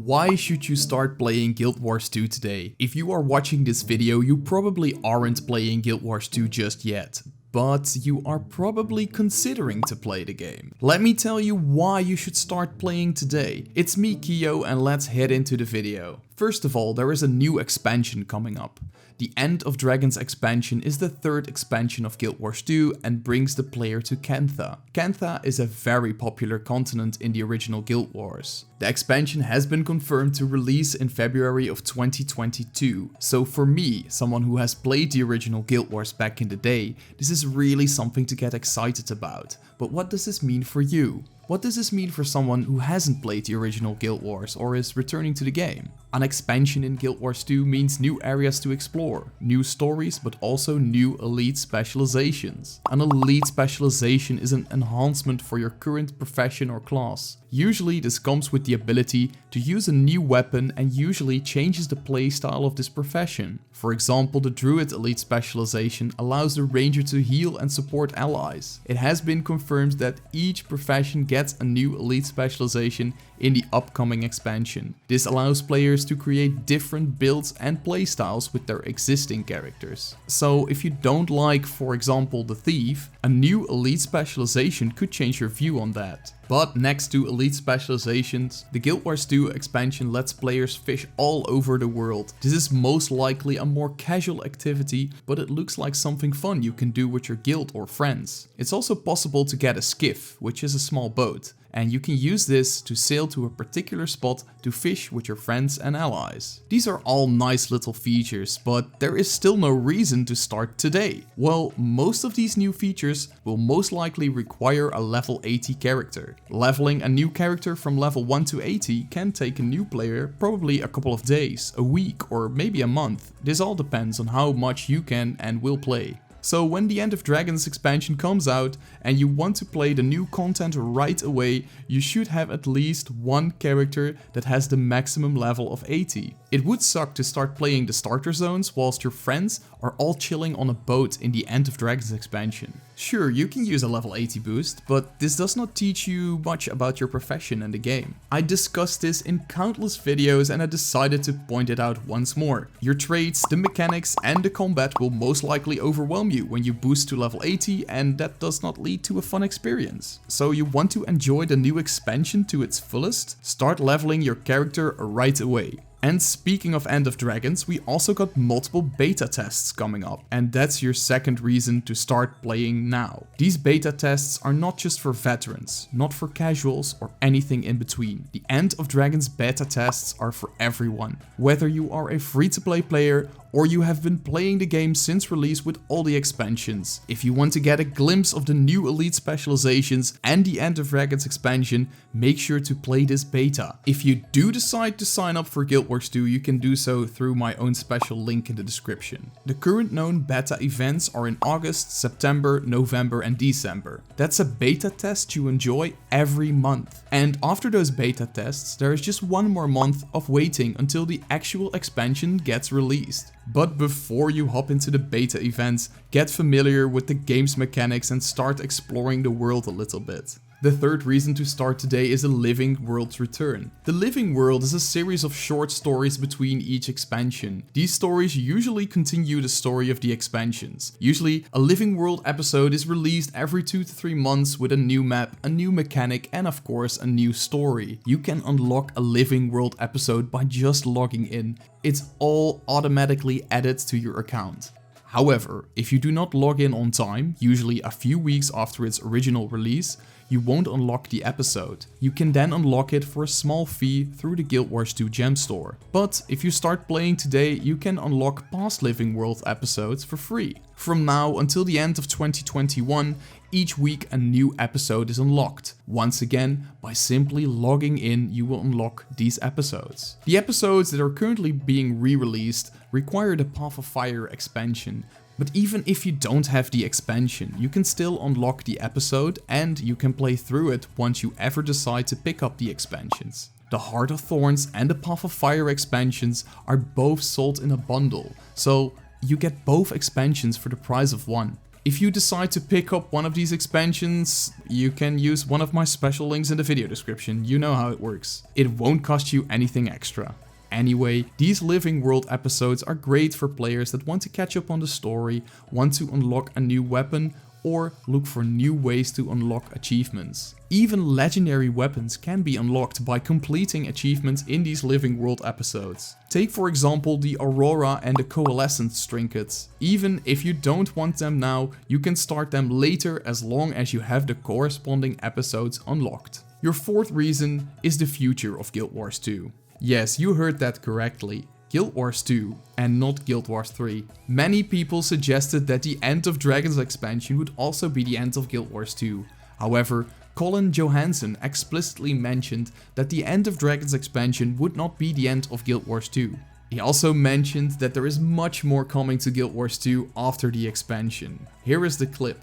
Why should you start playing Guild Wars 2 today? If you are watching this video, you probably aren't playing Guild Wars 2 just yet, but you are probably considering to play the game. Let me tell you why you should start playing today. It's me, Kyo, and let's head into the video. First of all, there is a new expansion coming up. The End of Dragons expansion is the third expansion of Guild Wars 2 and brings the player to Kantha. Kantha is a very popular continent in the original Guild Wars. The expansion has been confirmed to release in February of 2022. So for me, someone who has played the original Guild Wars back in the day, this is really something to get excited about. But what does this mean for you? What does this mean for someone who hasn't played the original Guild Wars or is returning to the game? An expansion in Guild Wars 2 means new areas to explore, new stories, but also new elite specializations. An elite specialization is an enhancement for your current profession or class. Usually this comes with the ability to use a new weapon and usually changes the playstyle of this profession. For example, the Druid Elite specialization allows the Ranger to heal and support allies. It has been confirmed that each profession gets a new elite specialization in the upcoming expansion. This allows players to create different builds and playstyles with their existing characters. So if you don't like, for example, the Thief, a new elite specialization could change your view on that. But next to elite specializations, the Guild Wars 2 expansion lets players fish all over the world. This is most likely a more casual activity, but it looks like something fun you can do with your guild or friends. It's also possible to get a skiff, which is a small boat, and you can use this to sail to a particular spot to fish with your friends and allies. These are all nice little features, but there is still no reason to start today. Well, most of these new features will most likely require a level 80 character. Leveling a new character from level 1 to 80 can take a new player probably a couple of days, a week, or maybe a month. This all depends on how much you can and will play. So when the End of Dragons expansion comes out and you want to play the new content right away, you should have at least one character that has the maximum level of 80. It would suck to start playing the starter zones whilst your friends are all chilling on a boat in the End of Dragons expansion. Sure, you can use a level 80 boost, but this does not teach you much about your profession and the game. I discussed this in countless videos and I decided to point it out once more. Your traits, the mechanics and the combat will most likely overwhelm you when you boost to level 80, and that does not lead to a fun experience. So you want to enjoy the new expansion to its fullest? Start leveling your character right away. And speaking of End of Dragons, we also got multiple beta tests coming up, and that's your second reason to start playing now. These beta tests are not just for veterans, not for casuals or anything in between. The End of Dragons beta tests are for everyone, whether you are a free-to-play player or you have been playing the game since release with all the expansions. If you want to get a glimpse of the new elite specializations and the End of Dragons expansion, make sure to play this beta. If you do decide to sign up for Guild Wars 2, you can do so through my own special link in the description. The current known beta events are in August, September, November and December. That's a beta test you enjoy every month. And after those beta tests, there is just one more month of waiting until the actual expansion gets released. But before you hop into the beta events, get familiar with the game's mechanics and start exploring the world a little bit. The third reason to start today is the Living World's return. The Living World is a series of short stories between each expansion. These stories usually continue the story of the expansions. Usually, a Living World episode is released every 2 to 3 months with a new map, a new mechanic, and of course a new story. You can unlock a Living World episode by just logging in. It's all automatically added to your account. However, if you do not log in on time, usually a few weeks after its original release, you won't unlock the episode. You can then unlock it for a small fee through the Guild Wars 2 gem store. But if you start playing today, you can unlock past Living World episodes for free. From now until the end of 2021, each week a new episode is unlocked. Once again, by simply logging in, you will unlock these episodes. The episodes that are currently being re-released require the Path of Fire expansion. But even if you don't have the expansion, you can still unlock the episode and you can play through it once you ever decide to pick up the expansions. The Heart of Thorns and the Path of Fire expansions are both sold in a bundle, so you get both expansions for the price of one. If you decide to pick up one of these expansions, you can use one of my special links in the video description. You know how it works. It won't cost you anything extra. Anyway, these living world episodes are great for players that want to catch up on the story, want to unlock a new weapon, or look for new ways to unlock achievements. Even legendary weapons can be unlocked by completing achievements in these living world episodes. Take for example the Aurora and the Coalescence trinkets. Even if you don't want them now, you can start them later as long as you have the corresponding episodes unlocked. Your fourth reason is the future of Guild Wars 2. Yes, you heard that correctly. Guild Wars 2 and not Guild Wars 3. Many people suggested that the End of Dragons expansion would also be the end of Guild Wars 2. However, Colin Johansson explicitly mentioned that the End of Dragons expansion would not be the end of Guild Wars 2. He also mentioned that there is much more coming to Guild Wars 2 after the expansion. Here is the clip.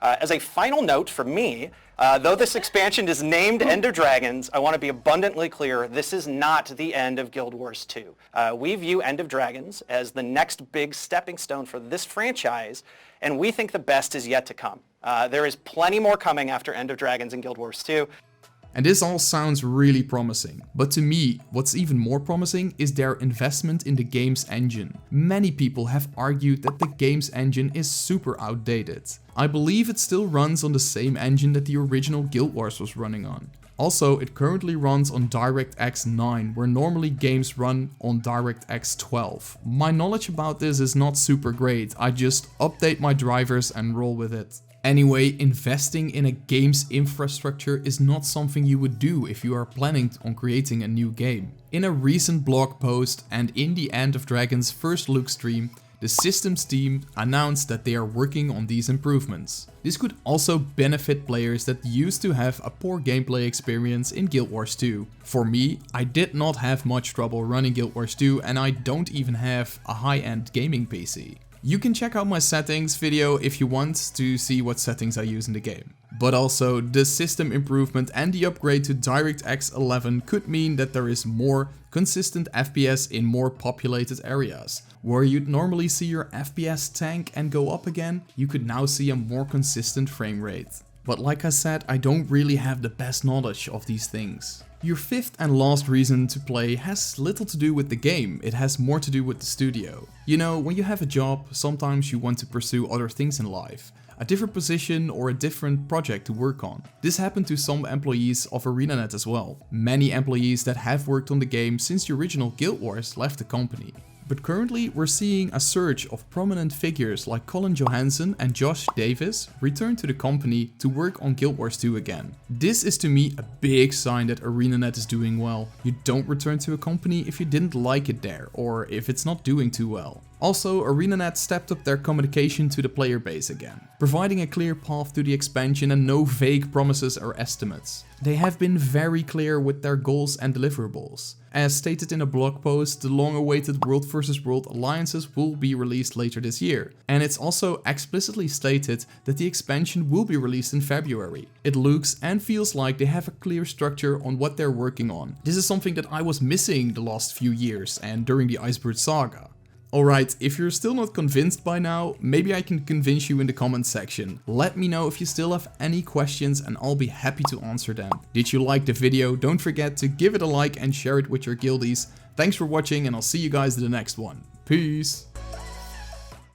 As a final note from me, though this expansion is named End of Dragons, I want to be abundantly clear, this is not the end of Guild Wars 2. We view End of Dragons as the next big stepping stone for this franchise, and we think the best is yet to come. There is plenty more coming after End of Dragons and Guild Wars 2. And this all sounds really promising, but to me, what's even more promising is their investment in the game's engine. Many people have argued that the game's engine is super outdated. I believe it still runs on the same engine that the original Guild Wars was running on. Also, it currently runs on DirectX 9, where normally games run on DirectX 12. My knowledge about this is not super great, I just update my drivers and roll with it. Anyway, investing in a game's infrastructure is not something you would do if you are planning on creating a new game. In a recent blog post and in the End of Dragons first look stream, the systems team announced that they are working on these improvements. This could also benefit players that used to have a poor gameplay experience in Guild Wars 2. For me, I did not have much trouble running Guild Wars 2 and I don't even have a high-end gaming PC. You can check out my settings video if you want to see what settings I use in the game. But also, the system improvement and the upgrade to DirectX 11 could mean that there is more consistent FPS in more populated areas. Where you'd normally see your FPS tank and go up again, you could now see a more consistent frame rate. But like I said, I don't really have the best knowledge of these things. Your fifth and last reason to play has little to do with the game, it has more to do with the studio. You know, when you have a job, sometimes you want to pursue other things in life. A different position or a different project to work on. This happened to some employees of ArenaNet as well. Many employees that have worked on the game since the original Guild Wars left the company. But currently we're seeing a surge of prominent figures like Colin Johansson and Josh Davis return to the company to work on Guild Wars 2 again. This is to me a big sign that ArenaNet is doing well. You don't return to a company if you didn't like it there or if it's not doing too well. Also, ArenaNet stepped up their communication to the player base again, providing a clear path to the expansion and no vague promises or estimates. They have been very clear with their goals and deliverables. As stated in a blog post, the long-awaited World vs. World alliances will be released later this year. And it's also explicitly stated that the expansion will be released in February. It looks and feels like they have a clear structure on what they're working on. This is something that I was missing the last few years and during the Iceberg saga. Alright, if you're still not convinced by now, maybe I can convince you in the comments section. Let me know if you still have any questions and I'll be happy to answer them. Did you like the video? Don't forget to give it a like and share it with your guildies. Thanks for watching and I'll see you guys in the next one. Peace!